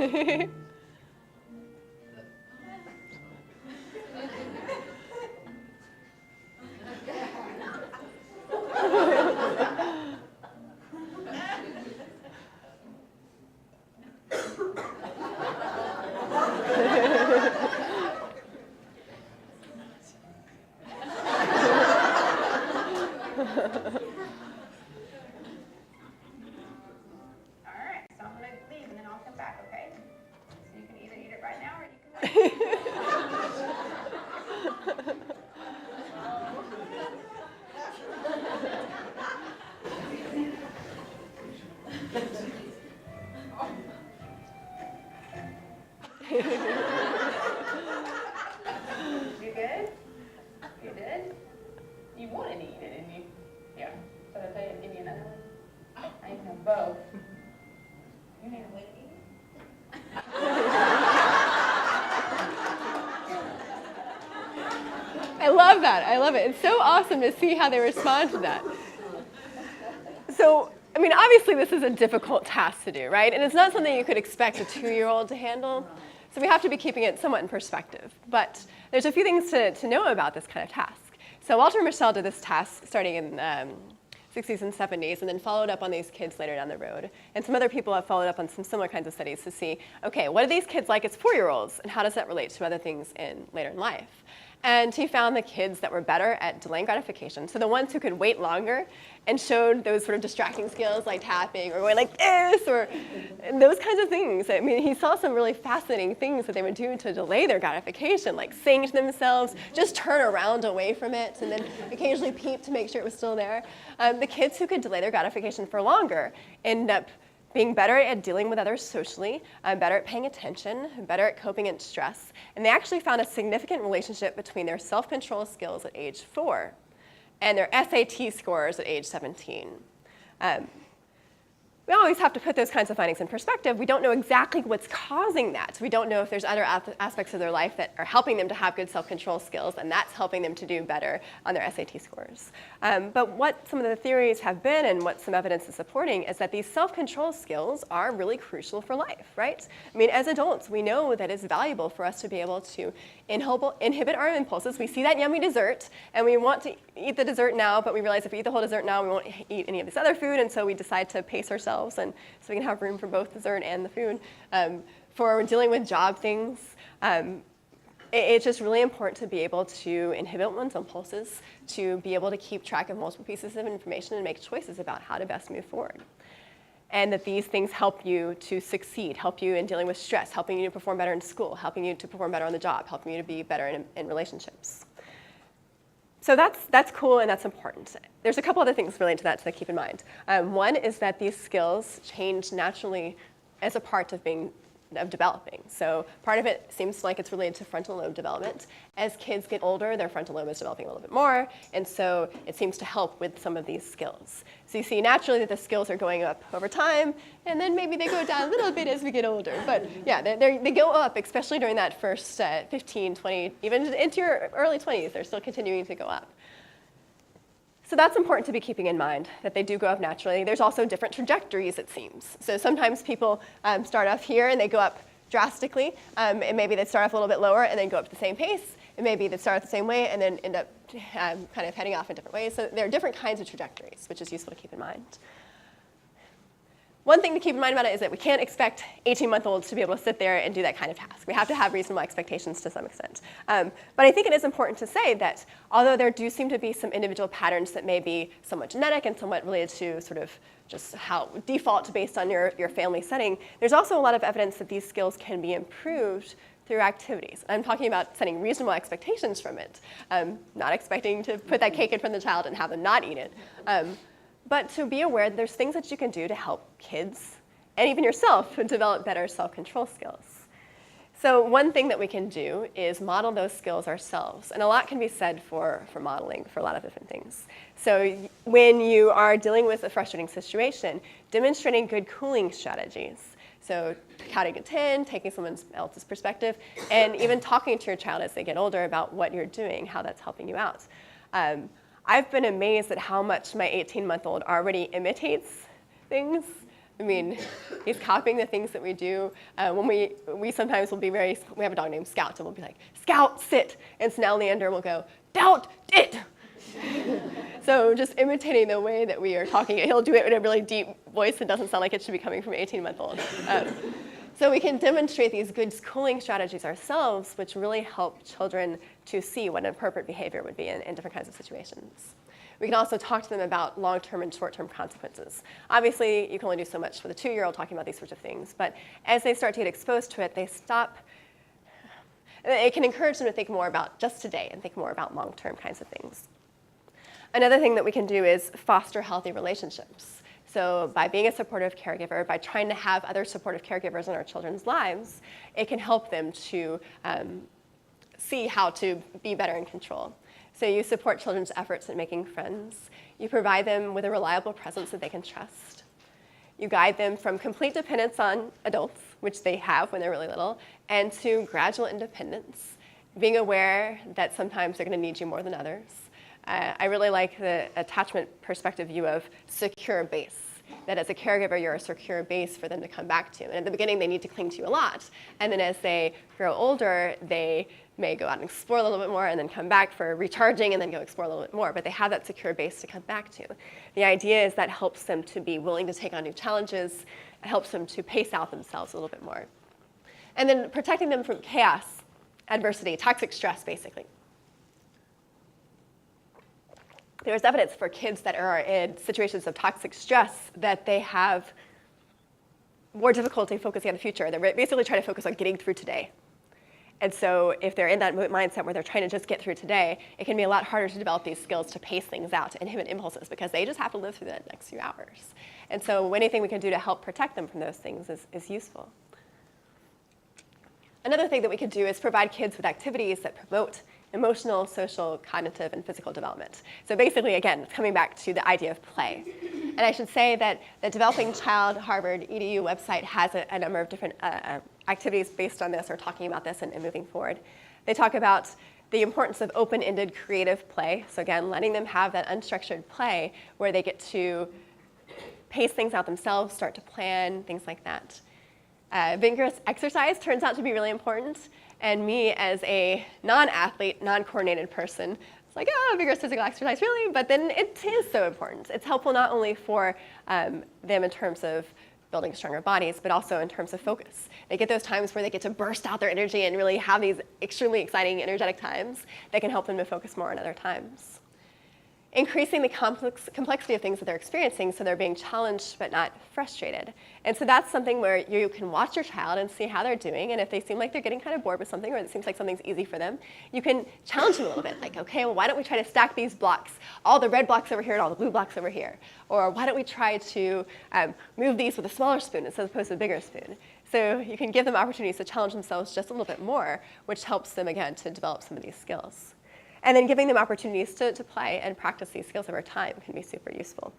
Okay. You good? You did? You wanted to eat it, didn't you? Yeah. So I tell you, give you another one? I can have both. You need a way to eat it? I love that. I love it. It's so awesome to see how they respond to that. So, I mean, obviously this is a difficult task to do, right? And it's not something you could expect a 2-year-old to handle. So we have to be keeping it somewhat in perspective. But there's a few things to know about this kind of task. So Walter and Michelle did this task starting in 60s and 70s, and then followed up on these kids later down the road. And some other people have followed up on some similar kinds of studies to see, okay, what are these kids like as 4-year-olds, and how does that relate to other things later in life? And he found the kids that were better at delaying gratification, so the ones who could wait longer and showed those sort of distracting skills like tapping or going like this or those kinds of things. I mean, he saw some really fascinating things that they would do to delay their gratification, like sing to themselves, just turn around away from it, and then occasionally peep to make sure it was still there. The kids who could delay their gratification for longer end up being better at dealing with others socially, better at paying attention, better at coping in stress, and they actually found a significant relationship between their self-control skills at age 4 and their SAT scores at age 17. We always have to put those kinds of findings in perspective. We don't know exactly what's causing that. So we don't know if there's other aspects of their life that are helping them to have good self-control skills, and that's helping them to do better on their SAT scores. But what some of the theories have been and what some evidence is supporting is that these self-control skills are really crucial for life, right? I mean, as adults, we know that it's valuable for us to be able to inhibit our impulses. We see that yummy dessert, and we want to eat the dessert now, but we realize if we eat the whole dessert now, we won't eat any of this other food, and so we decide to pace ourselves, and so we can have room for both dessert and the food. For dealing with job things, it's just really important to be able to inhibit one's impulses, to be able to keep track of multiple pieces of information and make choices about how to best move forward. And that these things help you to succeed, help you in dealing with stress, helping you to perform better in school, helping you to perform better on the job, helping you to be better in relationships. So that's cool and that's important. There's a couple other things related to that to keep in mind. One is that these skills change naturally as a part of developing. So part of it seems like it's related to frontal lobe development. As kids get older, their frontal lobe is developing a little bit more, and so it seems to help with some of these skills. So you see naturally that the skills are going up over time, and then maybe they go down a little bit as we get older. But yeah, they go up, especially during that first 15, 20, even into your early 20s, they're still continuing to go up. So that's important to be keeping in mind, that they do go up naturally. There's also different trajectories, it seems. So sometimes people start off here and they go up drastically, and maybe they start off a little bit lower and then go up at the same pace, and maybe they start off the same way and then end up kind of heading off in different ways. So there are different kinds of trajectories, which is useful to keep in mind. One thing to keep in mind about it is that we can't expect 18-month-olds to be able to sit there and do that kind of task. We have to have reasonable expectations to some extent. But I think it is important to say that although there do seem to be some individual patterns that may be somewhat genetic and somewhat related to sort of just how default based on your family setting, there's also a lot of evidence that these skills can be improved through activities. I'm talking about setting reasonable expectations from it, not expecting to put that cake in front of the child and have them not eat it. But to be aware that there's things that you can do to help kids, and even yourself, develop better self-control skills. So one thing that we can do is model those skills ourselves. And a lot can be said for modeling for a lot of different things. So when you are dealing with a frustrating situation, demonstrating good cooling strategies. So counting to 10, taking someone else's perspective, and even talking to your child as they get older about what you're doing, how that's helping you out. I've been amazed at how much my 18-month-old already imitates things. I mean, he's copying the things that we do. When we sometimes will be we have a dog named Scout, and we'll be like, Scout, sit. And so now Leander will go, Scout, sit. So just imitating the way that we are talking. He'll do it in a really deep voice that doesn't sound like it should be coming from an 18-month-old. So we can demonstrate these good cooling strategies ourselves, which really help children to see what an appropriate behavior would be in different kinds of situations. We can also talk to them about long-term and short-term consequences. Obviously, you can only do so much with a 2-year-old talking about these sorts of things, but as they start to get exposed to it, it can encourage them to think more about just today and think more about long-term kinds of things. Another thing that we can do is foster healthy relationships. So by being a supportive caregiver, by trying to have other supportive caregivers in our children's lives, it can help them to see how to be better in control. So you support children's efforts at making friends. You provide them with a reliable presence that they can trust. You guide them from complete dependence on adults, which they have when they're really little, and to gradual independence, being aware that sometimes they're going to need you more than others. I really like the attachment perspective view of secure base, that as a caregiver, you're a secure base for them to come back to. And at the beginning, they need to cling to you a lot. And then as they grow older, they may go out and explore a little bit more and then come back for recharging and then go explore a little bit more. But they have that secure base to come back to. The idea is that helps them to be willing to take on new challenges. It helps them to pace out themselves a little bit more. And then protecting them from chaos, adversity, toxic stress, basically. There's evidence for kids that are in situations of toxic stress that they have more difficulty focusing on the future. They're basically trying to focus on getting through today. And so if they're in that mindset where they're trying to just get through today, it can be a lot harder to develop these skills to pace things out, to inhibit impulses, because they just have to live through the next few hours. And so anything we can do to help protect them from those things is useful. Another thing that we could do is provide kids with activities that promote emotional, social, cognitive, and physical development. So basically, again, coming back to the idea of play. And I should say that the Developing Child Harvard EDU website has a number of different activities based on this or talking about this and moving forward. They talk about the importance of open-ended creative play. So again, letting them have that unstructured play where they get to pace things out themselves, start to plan, things like that. Vigorous exercise turns out to be really important. And me, as a non-athlete, non-coordinated person, it's like, oh, vigorous physical exercise, really? But then it is so important. It's helpful not only for them in terms of building stronger bodies, but also in terms of focus. They get those times where they get to burst out their energy and really have these extremely exciting, energetic times that can help them to focus more on other times. increasing the complexity of things that they're experiencing so they're being challenged but not frustrated. And so that's something where you can watch your child and see how they're doing, and if they seem like they're getting kind of bored with something or it seems like something's easy for them, you can challenge them a little bit, like, okay, well, why don't we try to stack these blocks, all the red blocks over here and all the blue blocks over here? Or why don't we try to move these with a smaller spoon as opposed to a bigger spoon? So you can give them opportunities to challenge themselves just a little bit more, which helps them, again, to develop some of these skills. And then giving them opportunities to play and practice these skills over time can be super useful.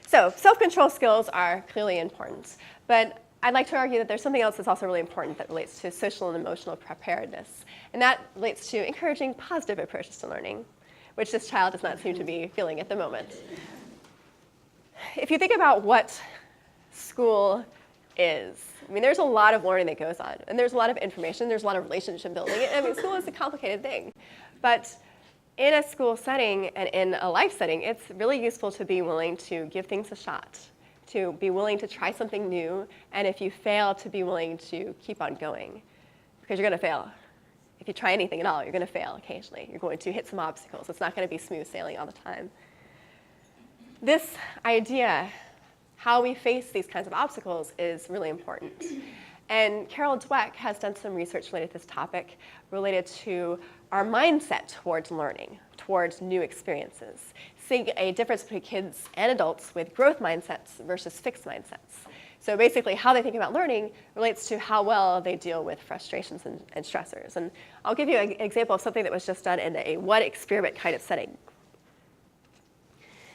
So self-control skills are clearly important, but I'd like to argue that there's something else that's also really important that relates to social and emotional preparedness, and that relates to encouraging positive approaches to learning, which this child does not seem to be feeling at the moment. If you think about what school is, I mean, there's a lot of learning that goes on, and there's a lot of information, there's a lot of relationship building. I mean, school is a complicated thing. But in a school setting and in a life setting, it's really useful to be willing to give things a shot, to be willing to try something new, and if you fail, to be willing to keep on going, because you're going to fail. If you try anything at all, you're going to fail occasionally. You're going to hit some obstacles. It's not going to be smooth sailing all the time. This idea, how we face these kinds of obstacles, is really important. And Carol Dweck has done some research related to this topic, related to our mindset towards learning, towards new experiences, seeing a difference between kids and adults with growth mindsets versus fixed mindsets. So basically, how they think about learning relates to how well they deal with frustrations and stressors. And I'll give you an example of something that was just done in a what experiment kind of setting.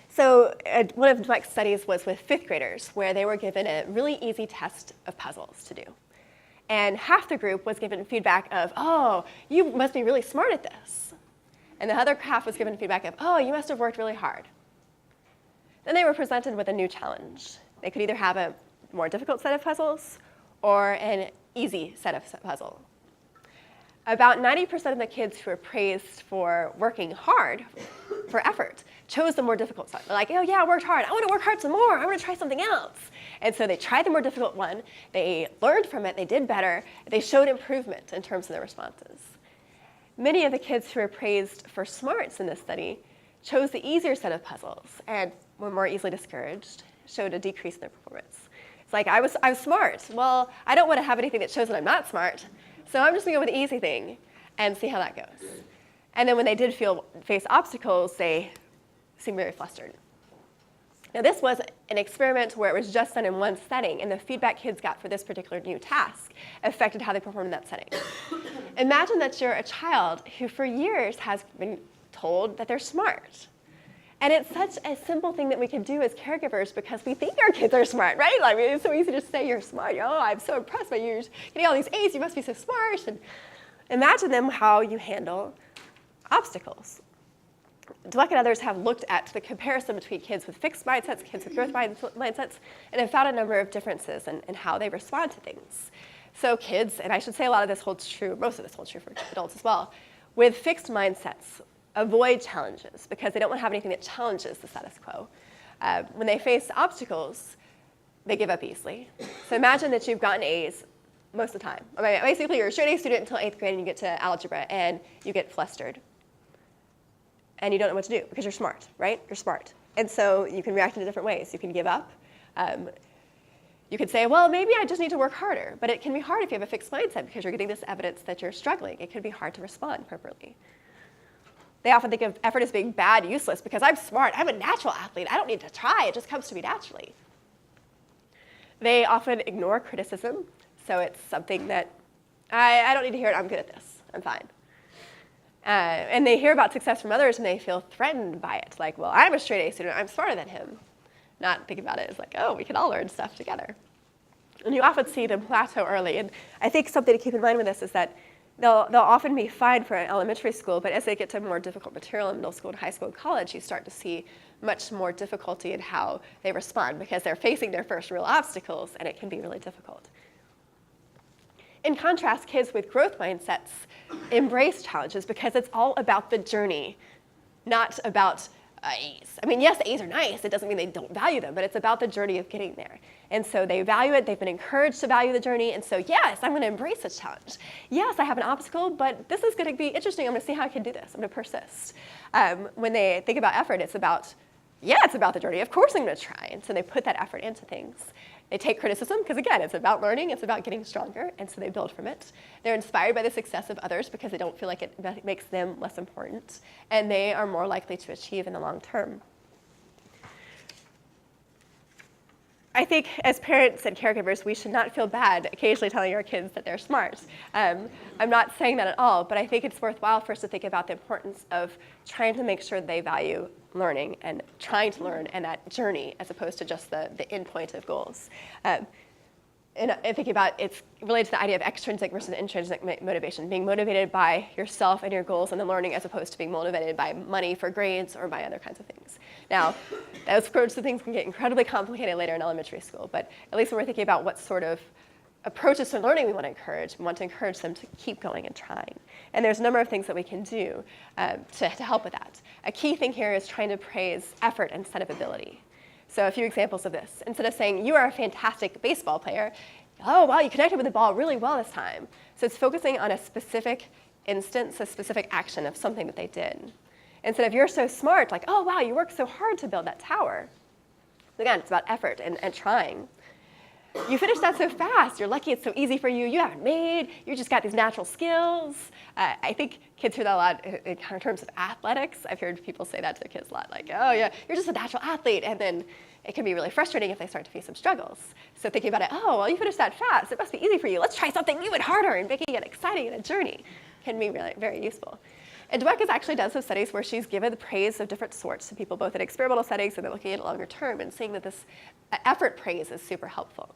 So one of Dweck's studies was with fifth graders, where they were given a really easy test of puzzles to do. And half the group was given feedback of, oh, you must be really smart at this. And the other half was given feedback of, oh, you must have worked really hard. Then they were presented with a new challenge. They could either have a more difficult set of puzzles or an easy set of puzzles. About 90% of the kids who were praised for working hard, for effort, chose the more difficult side. They're like, oh yeah, I worked hard. I want to work hard some more. I want to try something else. And so they tried the more difficult one. They learned from it. They did better. They showed improvement in terms of their responses. Many of the kids who were praised for smarts in this study chose the easier set of puzzles and were more easily discouraged, showed a decrease in their performance. It's like, I was smart. Well, I don't want to have anything that shows that I'm not smart. So I'm just going to go with the easy thing and see how that goes. And then when they did face obstacles, they seemed very flustered. Now this was an experiment where it was just done in one setting, and the feedback kids got for this particular new task affected how they performed in that setting. Imagine that you're a child who for years has been told that they're smart. And it's such a simple thing that we can do as caregivers because we think our kids are smart, right? I mean, it's so easy to say you're smart. Oh, I'm so impressed by you. You're getting all these A's. You must be so smart. And imagine them how you handle obstacles. Dweck and others have looked at the comparison between kids with fixed mindsets, kids with growth mindsets, and have found a number of differences in how they respond to things. So kids, and I should say a lot of this holds true, most of this holds true for adults as well, with fixed mindsets, avoid challenges because they don't want to have anything that challenges the status quo. When they face obstacles, they give up easily. So imagine that you've gotten A's most of the time. I mean, basically, you're a straight A student until 8th grade and you get to algebra and you get flustered. And you don't know what to do because you're smart, right? You're smart. And so you can react in different ways. You can give up. You could say, well, maybe I just need to work harder. But it can be hard if you have a fixed mindset because you're getting this evidence that you're struggling. It could be hard to respond appropriately. They often think of effort as being bad, useless, because I'm smart. I'm a natural athlete. I don't need to try. It just comes to me naturally. They often ignore criticism. So it's something that, I don't need to hear it. I'm good at this. I'm fine. And they hear about success from others and they feel threatened by it. Like, well, I'm a straight A student. I'm smarter than him. Not thinking about it as like, oh, we can all learn stuff together. And you often see them plateau early. And I think something to keep in mind with this is that they'll often be fine for elementary school, but as they get to more difficult material in middle school and high school and college, you start to see much more difficulty in how they respond because they're facing their first real obstacles and it can be really difficult. In contrast, kids with growth mindsets embrace challenges because it's all about the journey, not about A's. I mean, yes, A's are nice. It doesn't mean they don't value them, but it's about the journey of getting there. And so they value it. They've been encouraged to value the journey. And so, yes, I'm going to embrace this challenge. Yes, I have an obstacle, but this is going to be interesting. I'm going to see how I can do this. I'm going to persist. When they think about effort, it's about the journey. Of course I'm going to try. And so they put that effort into things. They take criticism because, again, it's about learning. It's about getting stronger. And so they build from it. They're inspired by the success of others because they don't feel like it makes them less important. And they are more likely to achieve in the long term. I think as parents and caregivers, we should not feel bad occasionally telling our kids that they're smart. I'm not saying that at all, but I think it's worthwhile for us to think about the importance of trying to make sure they value learning and trying to learn and that journey as opposed to just the end point of goals. And thinking about it's related to the idea of extrinsic versus intrinsic motivation, being motivated by yourself and your goals and the learning as opposed to being motivated by money for grades or by other kinds of things. Now, those sorts of things can get incredibly complicated later in elementary school, but at least when we're thinking about what sort of approaches to learning we want to encourage them to keep going and trying. And there's a number of things that we can do to help with that. A key thing here is trying to praise effort instead of ability. So a few examples of this. Instead of saying, you are a fantastic baseball player, oh, wow, you connected with the ball really well this time. So it's focusing on a specific instance, a specific action of something that they did. Instead of, you're so smart, like, oh, wow, you worked so hard to build that tower. Again, it's about effort and trying. You finished that so fast. You're lucky it's so easy for you. You haven't made. You just got these natural skills. I think kids hear that a lot in terms of athletics. I've heard people say that to their kids a lot, like, oh, yeah, you're just a natural athlete. And then it can be really frustrating if they start to face some struggles. So thinking about it, oh, well, you finished that fast. It must be easy for you. Let's try something even harder and making it exciting and a journey can be really very useful. And Dweck has actually done some studies where she's given the praise of different sorts to people, both in experimental settings and then looking at it longer term and seeing that this effort praise is super helpful.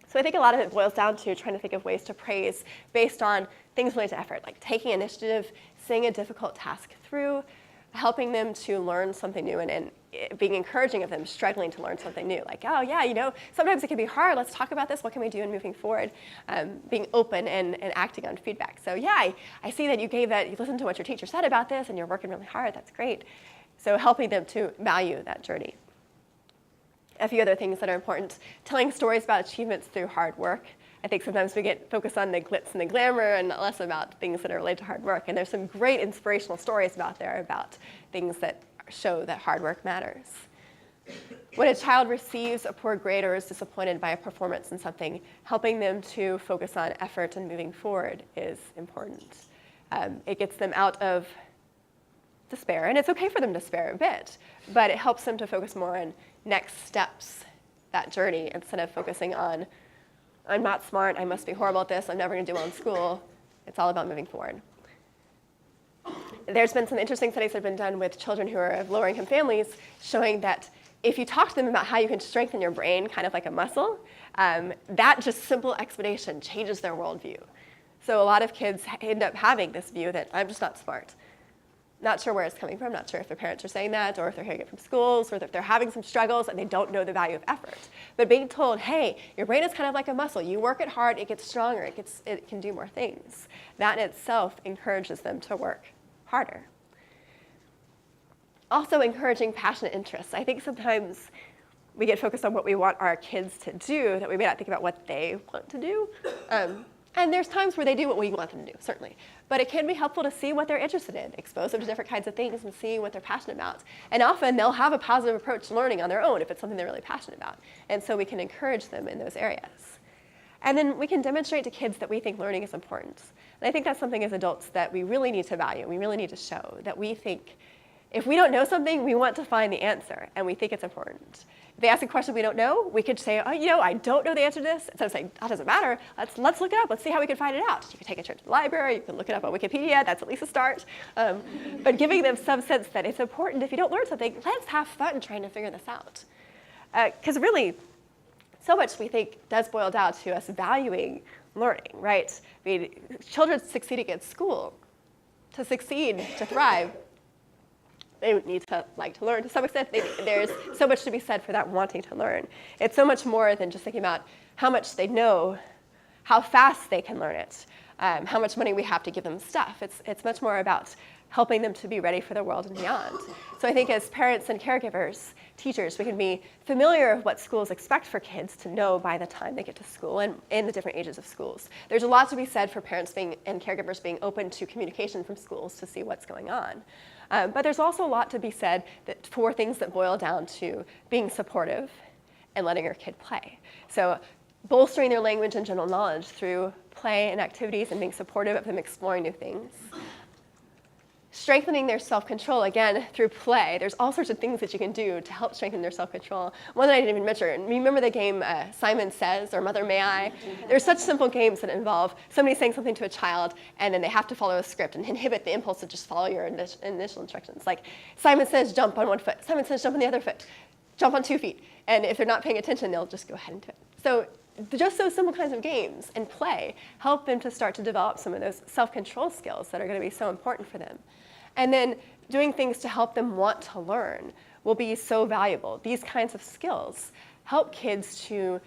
So I think a lot of it boils down to trying to think of ways to praise based on things related to effort, like taking initiative, seeing a difficult task through, helping them to learn something new, and being encouraging of them struggling to learn something new. Like, oh, yeah, sometimes it can be hard. Let's talk about this. What can we do in moving forward? Being open and acting on feedback. So yeah, I see that you listened to what your teacher said about this, and you're working really hard. That's great. So helping them to value that journey. A few other things that are important, telling stories about achievements through hard work. I think sometimes we get focused on the glitz and the glamour and less about things that are related to hard work. And there's some great inspirational stories out there about things that show that hard work matters. When a child receives a poor grade or is disappointed by a performance in something, helping them to focus on effort and moving forward is important. It gets them out of despair, and it's okay for them to despair a bit, but it helps them to focus more on next steps, that journey, instead of focusing on, I'm not smart, I must be horrible at this, I'm never going to do well in school. It's all about moving forward. There's been some interesting studies that have been done with children who are of lower-income families showing that if you talk to them about how you can strengthen your brain, kind of like a muscle, that just simple explanation changes their worldview. So a lot of kids end up having this view that I'm just not smart. Not sure where it's coming from, not sure if their parents are saying that, or if they're hearing it from schools, or if they're having some struggles and they don't know the value of effort. But being told, hey, your brain is kind of like a muscle. You work it hard, it gets stronger, it can do more things. That in itself encourages them to work harder. Also encouraging passionate interests. I think sometimes we get focused on what we want our kids to do, that we may not think about what they want to do. And there's times where they do what we want them to do, certainly. But it can be helpful to see what they're interested in, expose them to different kinds of things and see what they're passionate about. And often they'll have a positive approach to learning on their own if it's something they're really passionate about. And so we can encourage them in those areas. And then we can demonstrate to kids that we think learning is important. And I think that's something as adults that we really need to value. We really need to show that we think if we don't know something, we want to find the answer, and we think it's important. If they ask a question we don't know, we could say, oh, I don't know the answer to this. Instead of saying, that doesn't matter, let's look it up. Let's see how we can find it out. You can take a trip to the library. You can look it up on Wikipedia. That's at least a start. But giving them some sense that it's important. If you don't learn something, let's have fun trying to figure this out. Because really, so much we think does boil down to us valuing learning, right? I mean, children succeeding at school, to succeed, to thrive, they need to like to learn to some extent. There's so much to be said for that wanting to learn. It's so much more than just thinking about how much they know, how fast they can learn it, how much money we have to give them stuff. It's much more about helping them to be ready for the world and beyond. So I think as parents and caregivers, teachers, we can be familiar with what schools expect for kids to know by the time they get to school and in the different ages of schools. There's a lot to be said for parents and caregivers being open to communication from schools to see what's going on. But there's also a lot to be said for things that boil down to being supportive and letting your kid play. So bolstering their language and general knowledge through play and activities and being supportive of them exploring new things. Strengthening their self-control, again, through play. There's all sorts of things that you can do to help strengthen their self-control. One that I didn't even mention, remember the game Simon Says or Mother May I? There's such simple games that involve somebody saying something to a child and then they have to follow a script and inhibit the impulse to just follow your initial instructions. Like Simon says jump on one foot, Simon says jump on the other foot, jump on 2 feet. And if they're not paying attention, they'll just go ahead and do it. So just those simple kinds of games and play help them to start to develop some of those self-control skills that are going to be so important for them. And then doing things to help them want to learn will be so valuable. These kinds of skills help kids to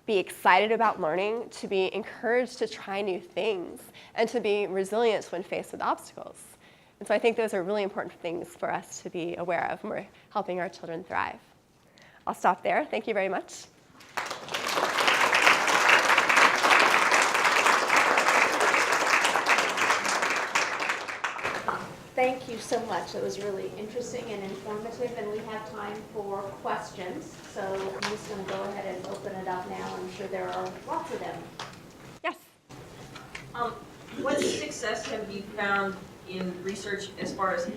be excited about learning, to be encouraged to try new things, and to be resilient when faced with obstacles. And so I think those are really important things for us to be aware of when we're helping our children thrive. I'll stop there. Thank you very much. Thank you so much. It was really interesting and informative, and we have time for questions. So I'm just going to go ahead and open it up now. I'm sure there are lots of them. Yes. What success have you found in research as far as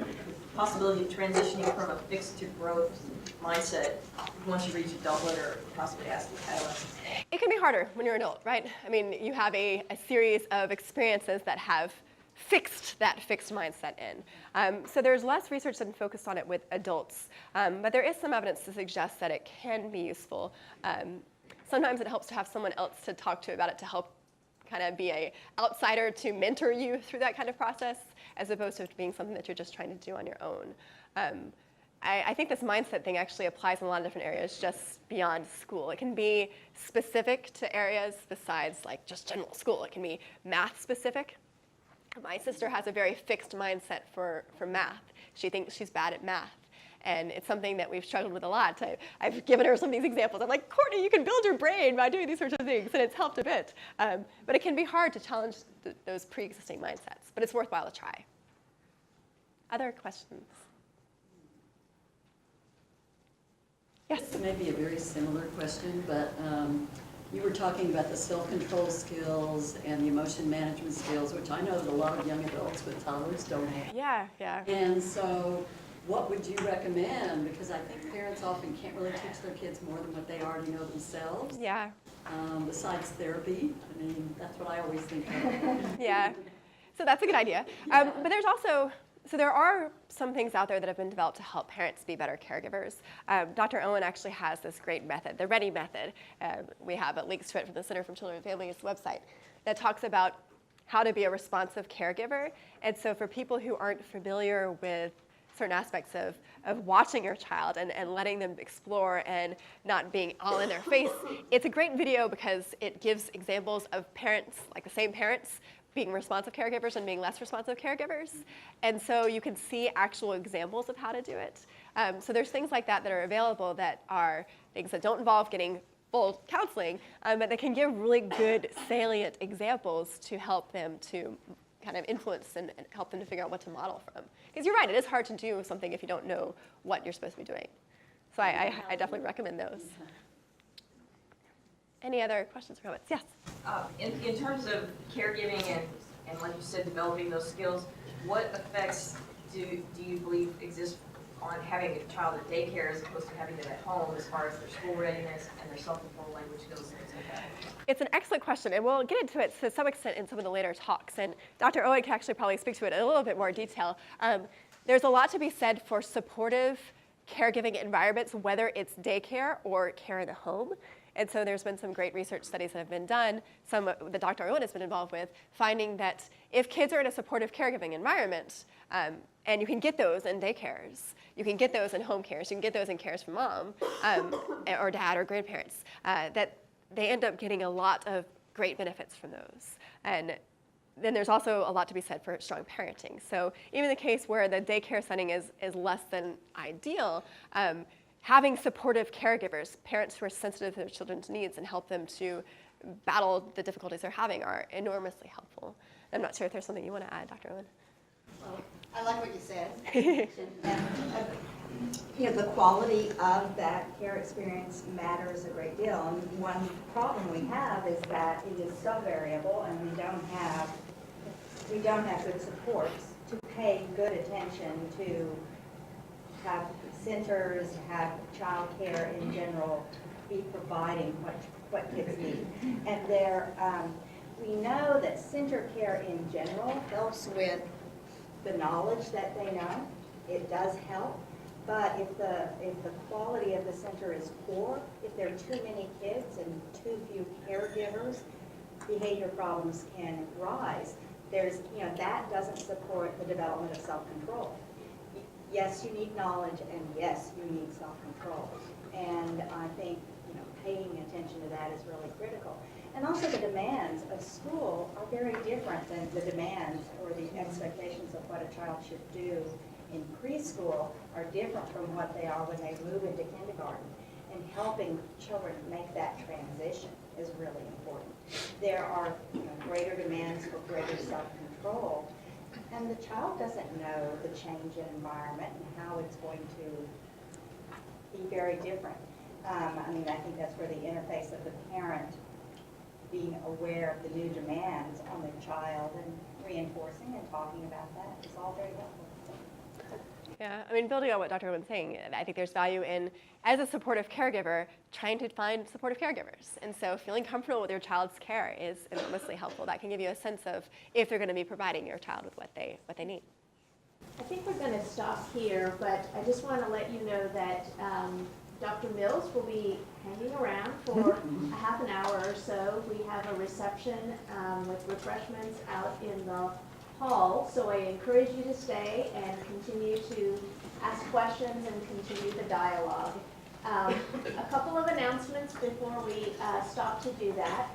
possibility of transitioning from a fixed to growth mindset once you reach adulthood or possibly adolescence? It can be harder when you're an adult, right? I mean, you have a series of experiences that have fixed that fixed mindset in. So there's less research that's focused on it with adults, but there is some evidence to suggest that it can be useful. Sometimes it helps to have someone else to talk to about it to help kind of be an outsider to mentor you through that kind of process, as opposed to being something that you're just trying to do on your own. I think this mindset thing actually applies in a lot of different areas just beyond school. It can be specific to areas besides like just general school. It can be math specific. My sister has a very fixed mindset for math. She thinks she's bad at math. And it's something that we've struggled with a lot. I've given her some of these examples. I'm like, Courtney, you can build your brain by doing these sorts of things, and it's helped a bit. But it can be hard to challenge those pre-existing mindsets, but it's worthwhile to try. Other questions? Yes? This may be a very similar question, but you were talking about the self-control skills and the emotion management skills, which I know that a lot of young adults with toddlers don't have. Yeah. And so what would you recommend? Because I think parents often can't really teach their kids more than what they already know themselves. Yeah. Besides therapy. I mean, that's what I always think of. Yeah. So that's a good idea. But there's also, so there are some things out there that have been developed to help parents be better caregivers. Dr. Owen actually has this great method, the READY method. We have links to it from the Center for Children and Families website that talks about how to be a responsive caregiver. And so for people who aren't familiar with certain aspects of watching your child and letting them explore and not being all in their face, it's a great video because it gives examples of parents, like the same parents, being responsive caregivers and being less responsive caregivers. And so you can see actual examples of how to do it. So there's things like that that are available that are things that don't involve getting full counseling, but they can give really good salient examples to help them to kind of influence and help them to figure out what to model from. Because you're right, it is hard to do something if you don't know what you're supposed to be doing. So I definitely recommend those. Any other questions or comments? Yes? In terms of caregiving and like you said, developing those skills, what effects do you believe exist on having a child at daycare as opposed to having them at home as far as their school readiness and their self-control language skills and things like that? It's an excellent question, and we'll get into it to some extent in some of the later talks. And Dr. Owen can actually probably speak to it in a little bit more detail. There's a lot to be said for supportive caregiving environments, whether it's daycare or care in the home. And so there's been some great research studies that have been done, some that Dr. Owen has been involved with, finding that if kids are in a supportive caregiving environment, and you can get those in daycares, you can get those in home cares, you can get those in cares for mom or dad or grandparents, that they end up getting a lot of great benefits from those. And then there's also a lot to be said for strong parenting. So even the case where the daycare setting is less than ideal, having supportive caregivers, parents who are sensitive to their children's needs and help them to battle the difficulties they're having are enormously helpful. I'm not sure if there's something you want to add, Dr. Owen. Well, I like what you said. The quality of that care experience matters a great deal. And one problem we have is that it is so variable, and we don't have good supports to pay good attention to have centers, have child care in general be providing what kids need. And we know that center care in general helps with the knowledge that they know. It does help. But if the quality of the center is poor, if there are too many kids and too few caregivers, behavior problems can rise. That doesn't support the development of self-control. Yes, you need knowledge, and yes, you need self-control. And I think paying attention to that is really critical. And also the demands of school are very different than the demands or the expectations of what a child should do in preschool are different from what they are when they move into kindergarten. And helping children make that transition is really important. There are greater demands for greater self-control, and the child doesn't know the change in environment and how it's going to be very different. I think that's where the interface of the parent being aware of the new demands on their child and reinforcing and talking about that is all very helpful. Yeah, building on what Dr. Owen's saying, I think there's value in, as a supportive caregiver, trying to find supportive caregivers. And so feeling comfortable with your child's care is enormously helpful. That can give you a sense of if they're going to be providing your child with what they need. I think we're going to stop here, but I just want to let you know that Dr. Mills will be hanging around for a half an hour or so. We have a reception with refreshments out in the hall, so I encourage you to stay and continue to ask questions and continue the dialogue. A couple of announcements before we stop to do that.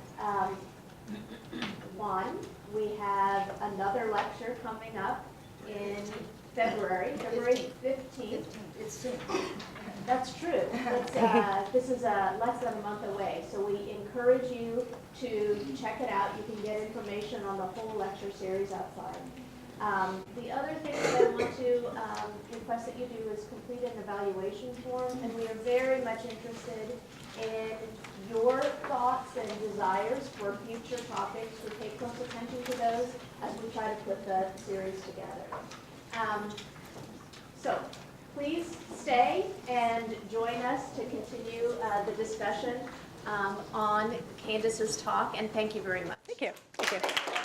One, we have another lecture coming up in February 15th. It's soon. That's true. This is less than a month away, so we encourage you to check it out. You can get information on the whole lecture series outside. The other thing that I want to request that you do is complete an evaluation form, and we are very much interested in your thoughts and desires for future topics. We pay close attention to those as we try to put the series together. So please stay and join us to continue the discussion on Candice's talk, and thank you very much. Thank you. Thank you.